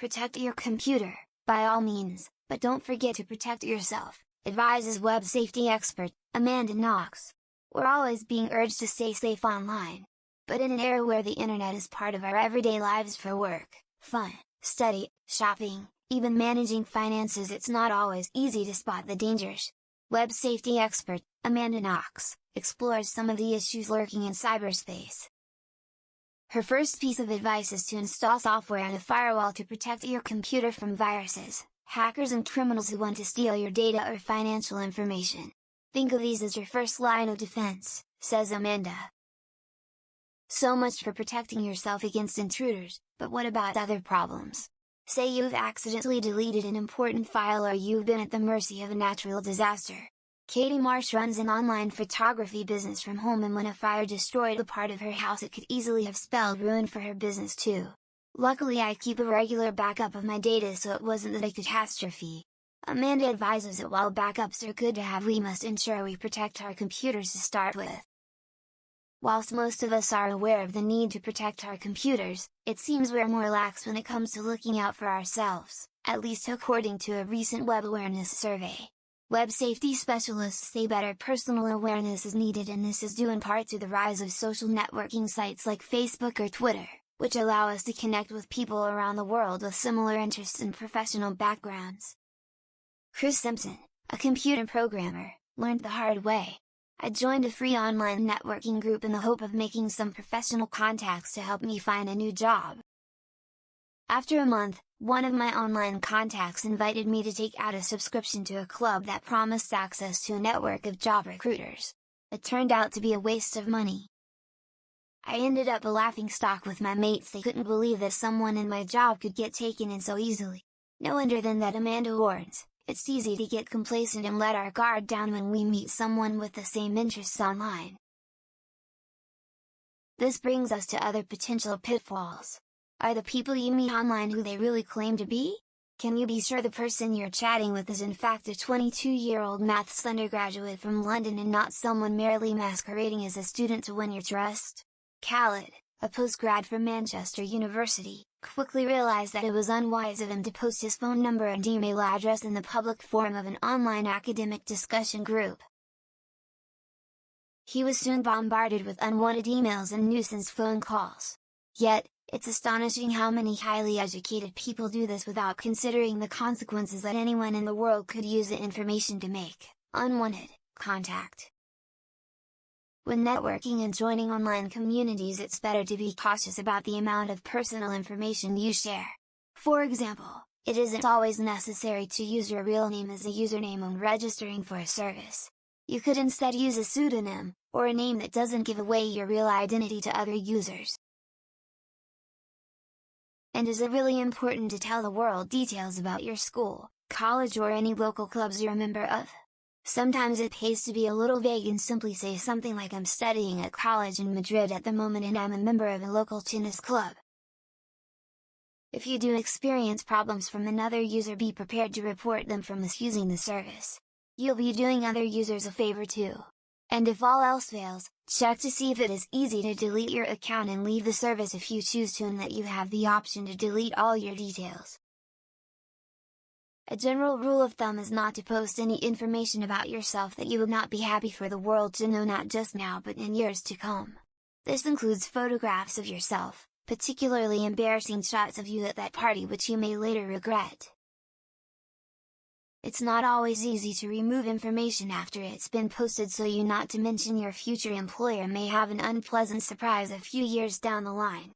Protect your computer, by all means, but don't forget to protect yourself, advises web safety expert, Amanda Knox. We're always being urged to stay safe online. But in an era where the internet is part of our everyday lives for work, fun, study, shopping, even managing finances, it's not always easy to spot the dangers. Web safety expert, Amanda Knox, explores some of the issues lurking in cyberspace. Her first piece of advice is to install software and a firewall to protect your computer from viruses, hackers and criminals who want to steal your data or financial information. Think of these as your first line of defense, says Amanda. So much for protecting yourself against intruders, but what about other problems? Say you've accidentally deleted an important file or you've been at the mercy of a natural disaster. Katie Marsh runs an online photography business from home, and when a fire destroyed a part of her house, it could easily have spelled ruin for her business too. Luckily, I keep a regular backup of my data, so it wasn't a catastrophe. Amanda advises that while backups are good to have, we must ensure we protect our computers to start with. Whilst most of us are aware of the need to protect our computers, it seems we're more lax when it comes to looking out for ourselves, at least according to a recent web awareness survey. Web safety specialists say better personal awareness is needed, and this is due in part to the rise of social networking sites like Facebook or Twitter, which allow us to connect with people around the world with similar interests and professional backgrounds. Chris Simpson, a computer programmer, learned the hard way. I joined a free online networking group in the hope of making some professional contacts to help me find a new job. After a month, one of my online contacts invited me to take out a subscription to a club that promised access to a network of job recruiters. It turned out to be a waste of money. I ended up a laughingstock with my mates. They couldn't believe that someone in my job could get taken in so easily. No wonder then that Amanda warns, it's easy to get complacent and let our guard down when we meet someone with the same interests online. This brings us to other potential pitfalls. Are the people you meet online who they really claim to be? Can you be sure the person you're chatting with is in fact a 22-year-old maths undergraduate from London and not someone merely masquerading as a student to win your trust? Khaled, a postgrad from Manchester University, quickly realized that it was unwise of him to post his phone number and email address in the public forum of an online academic discussion group. He was soon bombarded with unwanted emails and nuisance phone calls. Yet, it's astonishing how many highly educated people do this without considering the consequences that anyone in the world could use the information to make unwanted contact. When networking and joining online communities, it's better to be cautious about the amount of personal information you share. For example, it isn't always necessary to use your real name as a username when registering for a service. You could instead use a pseudonym, or a name that doesn't give away your real identity to other users. And is it really important to tell the world details about your school, college, or any local clubs you're a member of? Sometimes it pays to be a little vague and simply say something like, I'm studying at college in Madrid at the moment and I'm a member of a local tennis club. If you do experience problems from another user, be prepared to report them for misusing the service. You'll be doing other users a favor too. And if all else fails, check to see if it is easy to delete your account and leave the service if you choose to, and that you have the option to delete all your details. A general rule of thumb is not to post any information about yourself that you would not be happy for the world to know, not just now but in years to come. This includes photographs of yourself, particularly embarrassing shots of you at that party which you may later regret. It's not always easy to remove information after it's been posted, so you, not to mention your future employer, may have an unpleasant surprise a few years down the line.